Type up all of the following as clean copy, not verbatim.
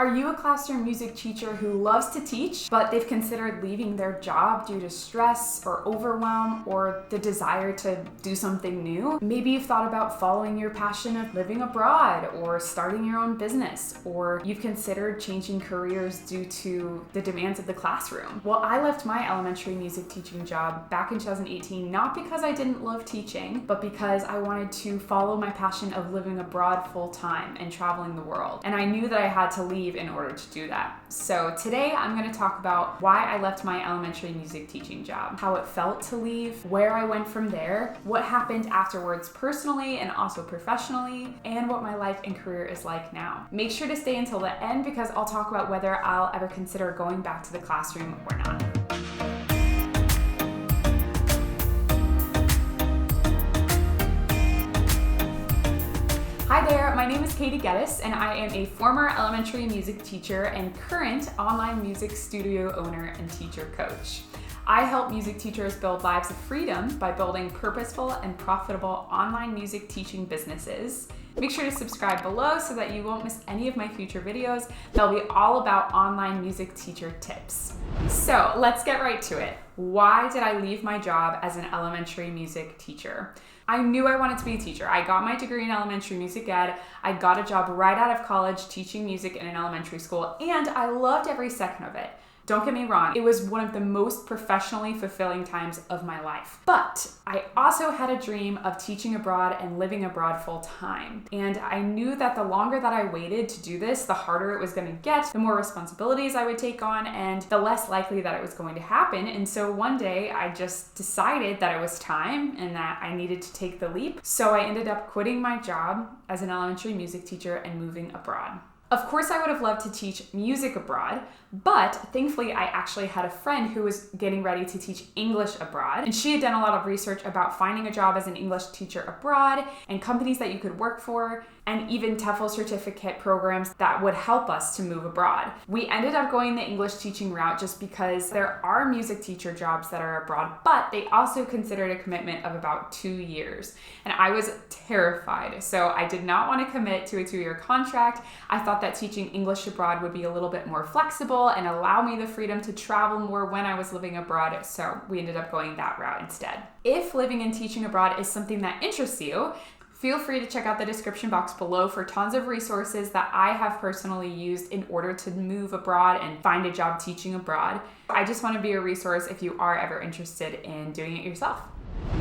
Are you a classroom music teacher who loves to teach, but they've considered leaving their job due to stress or overwhelm or the desire to do something new? Maybe you've thought about following your passion of living abroad or starting your own business, or you've considered changing careers due to the demands of the classroom. Well, I left my elementary music teaching job back in 2018, not because I didn't love teaching, but because I wanted to follow my passion of living abroad full time and traveling the world. And I knew that I had to leave in order to do that. So today I'm going to talk about why I left my elementary music teaching job, how it felt to leave, where I went from there, what happened afterwards personally and also professionally, and what my life and career is like now. Make sure to stay until the end because I'll talk about whether I'll ever consider going back to the classroom or not. Hi there, my name is Gettys and I am a former elementary music teacher and current online music studio owner and teacher coach. I help music teachers build lives of freedom by building purposeful and profitable online music teaching businesses. Make sure to subscribe below so that you won't miss any of my future videos. They'll be all about online music teacher tips. So let's get right to it. Why did I leave my job as an elementary music teacher? I knew I wanted to be a teacher. I got my degree in elementary music ed. I got a job right out of college teaching music in an elementary school, and I loved every second of it. Don't get me wrong, it was one of the most professionally fulfilling times of my life. But I also had a dream of teaching abroad and living abroad full time. And I knew that the longer that I waited to do this, the harder it was going to get, the more responsibilities I would take on, and the less likely that it was going to happen. And so one day I just decided that it was time and that I needed to take the leap. So I ended up quitting my job as an elementary music teacher and moving abroad. Of course, I would have loved to teach music abroad, but thankfully I actually had a friend who was getting ready to teach English abroad, and she had done a lot of research about finding a job as an English teacher abroad and companies that you could work for, and even TEFL certificate programs that would help us to move abroad. We ended up going the English teaching route just because there are music teacher jobs that are abroad, but they also considered a commitment of about 2 years. And I was terrified, so I did not want to commit to a 2-year contract. I thought that teaching English abroad would be a little bit more flexible and allow me the freedom to travel more when I was living abroad, so we ended up going that route instead. If living and teaching abroad is something that interests you, feel free to check out the description box below for tons of resources that I have personally used in order to move abroad and find a job teaching abroad. I just want to be a resource if you are ever interested in doing it yourself.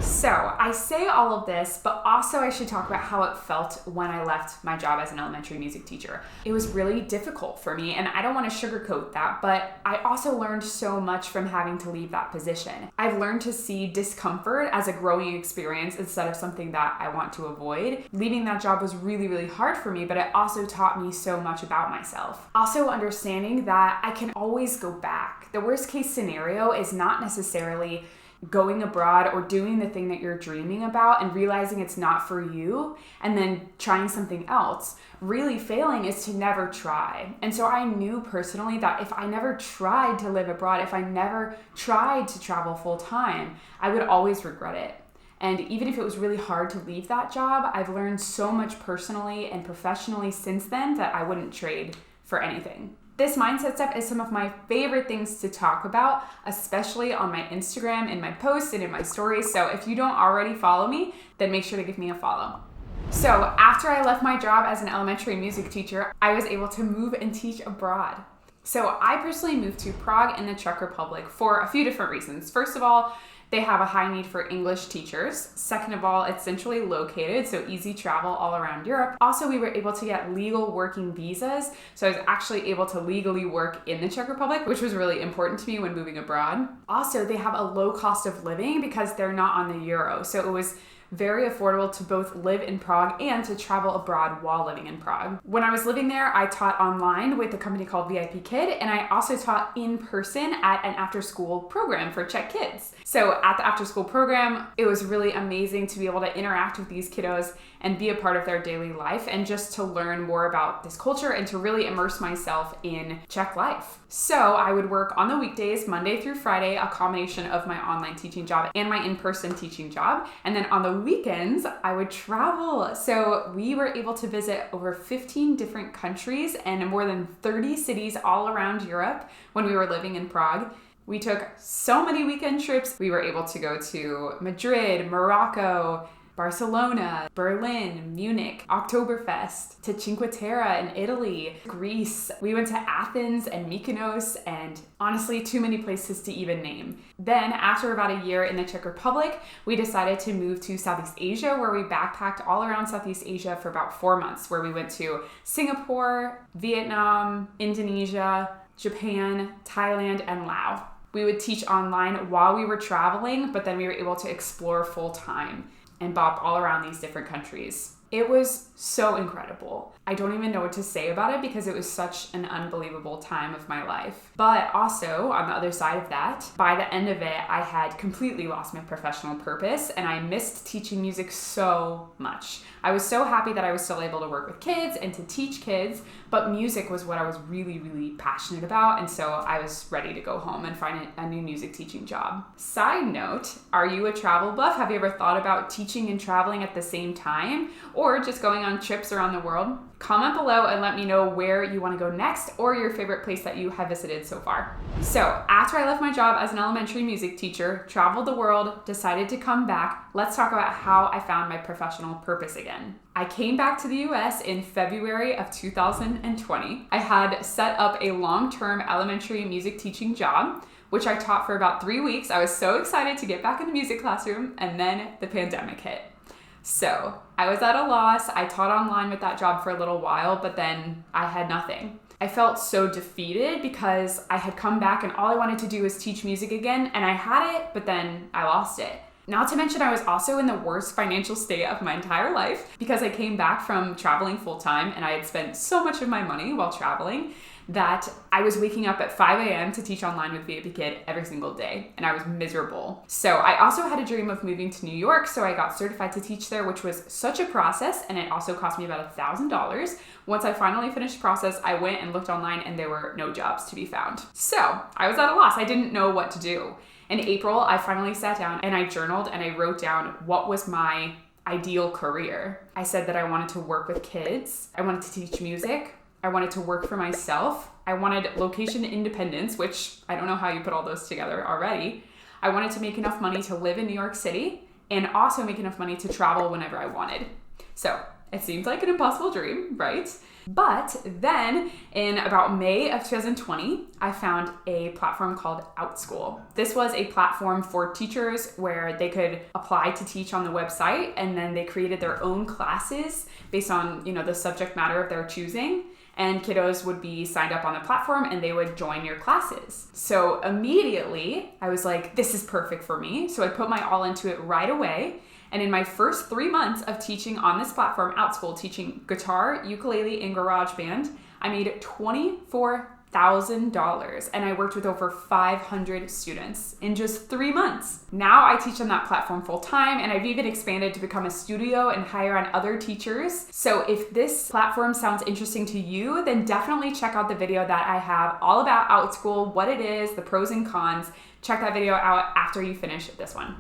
So I say all of this, but also I should talk about how it felt when I left my job as an elementary music teacher. It was really difficult for me, and I don't want to sugarcoat that, but I also learned so much from having to leave that position. I've learned to see discomfort as a growing experience instead of something that I want to avoid. Leaving that job was really, really hard for me, but it also taught me so much about myself. Also understanding that I can always go back. The worst case scenario is not necessarily going abroad or doing the thing that you're dreaming about and realizing it's not for you and then trying something else. Really failing is to never try. And so I knew personally that if I never tried to live abroad, if I never tried to travel full time, I would always regret it. And even if it was really hard to leave that job, I've learned so much personally and professionally since then that I wouldn't trade for anything. This mindset stuff is some of my favorite things to talk about, especially on my Instagram, in my posts, and in my stories. So if you don't already follow me, then make sure to give me a follow. So after I left my job as an elementary music teacher, I was able to move and teach abroad. So I personally moved to Prague in the Czech Republic for a few different reasons. First of all, they have a high need for English teachers. Second of all, it's centrally located, so easy travel all around Europe. Also, we were able to get legal working visas, so I was actually able to legally work in the Czech Republic, which was really important to me when moving abroad. Also, they have a low cost of living because they're not on the euro, so it was very affordable to both live in Prague and to travel abroad while living in Prague. When I was living there, I taught online with a company called VIP Kid, and I also taught in person at an after-school program for Czech kids. So at the after-school program, it was really amazing to be able to interact with these kiddos and be a part of their daily life, and just to learn more about this culture and to really immerse myself in Czech life. So I would work on the weekdays, Monday through Friday, a combination of my online teaching job and my in-person teaching job. And then on the weekends, I would travel. So we were able to visit over 15 different countries and more than 30 cities all around Europe when we were living in Prague. We took so many weekend trips. We were able to go to Madrid, Morocco, Barcelona, Berlin, Munich, Oktoberfest, to Cinque Terre in Italy, Greece. We went to Athens and Mykonos, and honestly, too many places to even name. Then, after about a year in the Czech Republic, we decided to move to Southeast Asia, where we backpacked all around Southeast Asia for about 4 months, where we went to Singapore, Vietnam, Indonesia, Japan, Thailand, and Laos. We would teach online while we were traveling, but then we were able to explore full time and bop all around these different countries. It was so incredible. I don't even know what to say about it because it was such an unbelievable time of my life. But also, on the other side of that, by the end of it, I had completely lost my professional purpose and I missed teaching music so much. I was so happy that I was still able to work with kids and to teach kids, but music was what I was really, really passionate about, and so I was ready to go home and find a new music teaching job. Side note, are you a travel buff? Have you ever thought about teaching and traveling at the same time, or just going on trips around the world? Comment below and let me know where you want to go next or your favorite place that you have visited so far. So after I left my job as an elementary music teacher, traveled the world, decided to come back, let's talk about how I found my professional purpose again. I came back to the US in February of 2020. I had set up a long-term elementary music teaching job, which I taught for about 3 weeks. I was so excited to get back in the music classroom, and then the pandemic hit. So I was at a loss. I taught online with that job for a little while, but then I had nothing. I felt so defeated because I had come back and all I wanted to do was teach music again, and I had it, but then I lost it. Not to mention I was also in the worst financial state of my entire life because I came back from traveling full time and I had spent so much of my money while traveling that I was waking up at 5 a.m. to teach online with VIP Kid every single day, and I was miserable. So I also had a dream of moving to New York, so I got certified to teach there, which was such a process, and it also cost me about $1,000. Once I finally finished the process, I went and looked online and there were no jobs to be found. So I was at a loss. I didn't know what to do. In April, I finally sat down and I journaled and I wrote down what was my ideal career. I said that I wanted to work with kids, I wanted to teach music, I wanted to work for myself, I wanted location independence, which I don't know how you put all those together already. I wanted to make enough money to live in New York City and also make enough money to travel whenever I wanted. So it seems like an impossible dream, right? But then in about May of 2020, I found a platform called Outschool. This was a platform for teachers where they could apply to teach on the website, and then they created their own classes based on, the subject matter of their choosing. And kiddos would be signed up on the platform and they would join your classes. So immediately I was like, this is perfect for me. So I put my all into it right away. And in my first 3 months of teaching on this platform, Outschool, teaching guitar, ukulele, and GarageBand, I made $24,000, and I worked with over 500 students in just 3 months. Now I teach on that platform full time, and I've even expanded to become a studio and hire on other teachers. So if this platform sounds interesting to you, then definitely check out the video that I have all about Outschool, what it is, the pros and cons. Check that video out after you finish this one.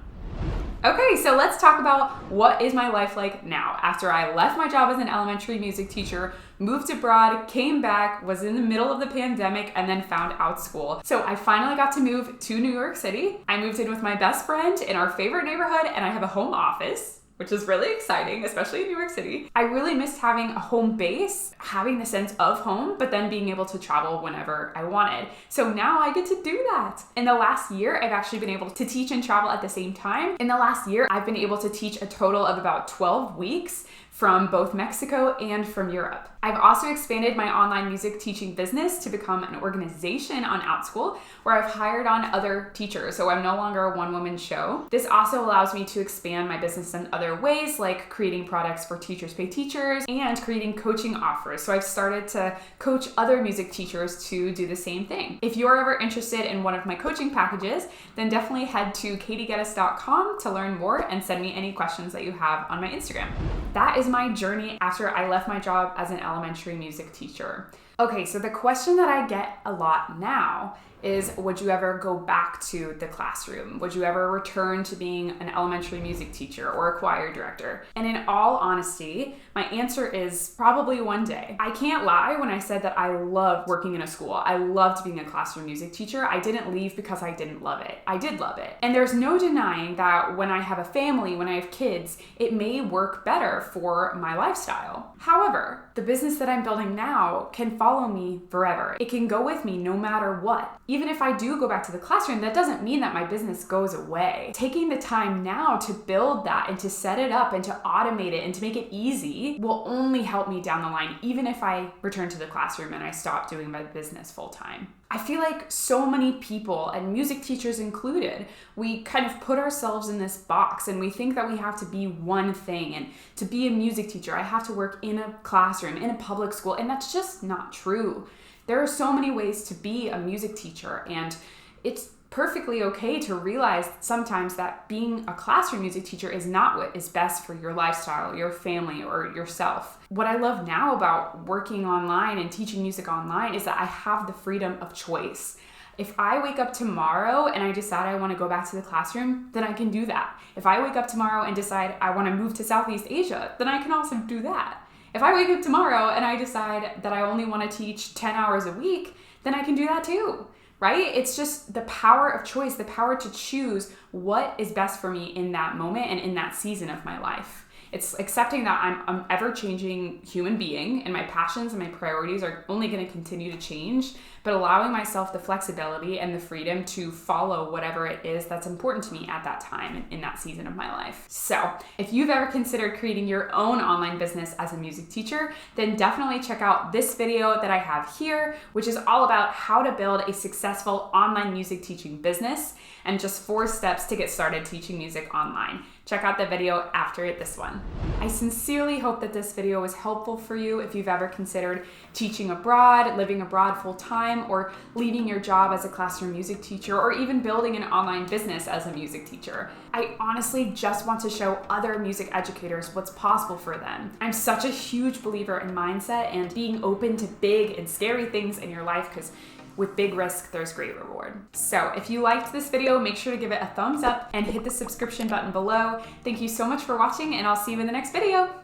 Okay, so let's talk about what is my life like now. After I left my job as an elementary music teacher, moved abroad, came back, was in the middle of the pandemic, and then found Outschool. So I finally got to move to New York City. I moved in with my best friend in our favorite neighborhood, and I have a home office, which is really exciting, especially in New York City. I really missed having a home base, having the sense of home, but then being able to travel whenever I wanted. So now I get to do that. In the last year, I've actually been able to teach and travel at the same time. In the last year, I've been able to teach a total of about 12 weeks from both Mexico and from Europe. I've also expanded my online music teaching business to become an organization on Outschool, where I've hired on other teachers, so I'm no longer a one-woman show. This also allows me to expand my business in other ways, like creating products for Teachers Pay Teachers and creating coaching offers. So I've started to coach other music teachers to do the same thing. If you're ever interested in one of my coaching packages, then definitely head to katiegettys.com to learn more and send me any questions that you have on my Instagram. That is my journey after I left my job as an elementary music teacher. Okay, so the question that I get a lot now is, would you ever go back to the classroom? Would you ever return to being an elementary music teacher or a choir director? And in all honesty, my answer is probably one day. I can't lie when I said that I loved working in a school. I loved being a classroom music teacher. I didn't leave because I didn't love it. I did love it. And there's no denying that when I have a family, when I have kids, it may work better for my lifestyle. However, the business that I'm building now can follow me forever. It can go with me no matter what. Even if I do go back to the classroom, that doesn't mean that my business goes away. Taking the time now to build that and to set it up and to automate it and to make it easy will only help me down the line, even if I return to the classroom and I stop doing my business full time. I feel like so many people, and music teachers included, we kind of put ourselves in this box and we think that we have to be one thing. And to be a music teacher, I have to work in a classroom, in a public school, and that's just not true. There are so many ways to be a music teacher, and it's perfectly okay to realize sometimes that being a classroom music teacher is not what is best for your lifestyle, your family, or yourself. What I love now about working online and teaching music online is that I have the freedom of choice. If I wake up tomorrow and I decide I want to go back to the classroom, then I can do that. If I wake up tomorrow and decide I want to move to Southeast Asia, then I can also do that. If I wake up tomorrow and I decide that I only want to teach 10 hours a week, then I can do that too, right? It's just the power of choice, the power to choose what is best for me in that moment and in that season of my life. It's accepting that I'm an ever-changing human being and my passions and my priorities are only going to continue to change, but allowing myself the flexibility and the freedom to follow whatever it is that's important to me at that time in that season of my life. So if you've ever considered creating your own online business as a music teacher, then definitely check out this video that I have here, which is all about how to build a successful online music teaching business and just 4 steps to get started teaching music online. Check out the video after this one. I sincerely hope that this video was helpful for you if you've ever considered teaching abroad, living abroad full time, or leaving your job as a classroom music teacher, or even building an online business as a music teacher. I honestly just want to show other music educators what's possible for them. I'm such a huge believer in mindset and being open to big and scary things in your life, because with big risk, there's great reward. So if you liked this video, make sure to give it a thumbs up and hit the subscription button below. Thank you so much for watching, and I'll see you in the next video.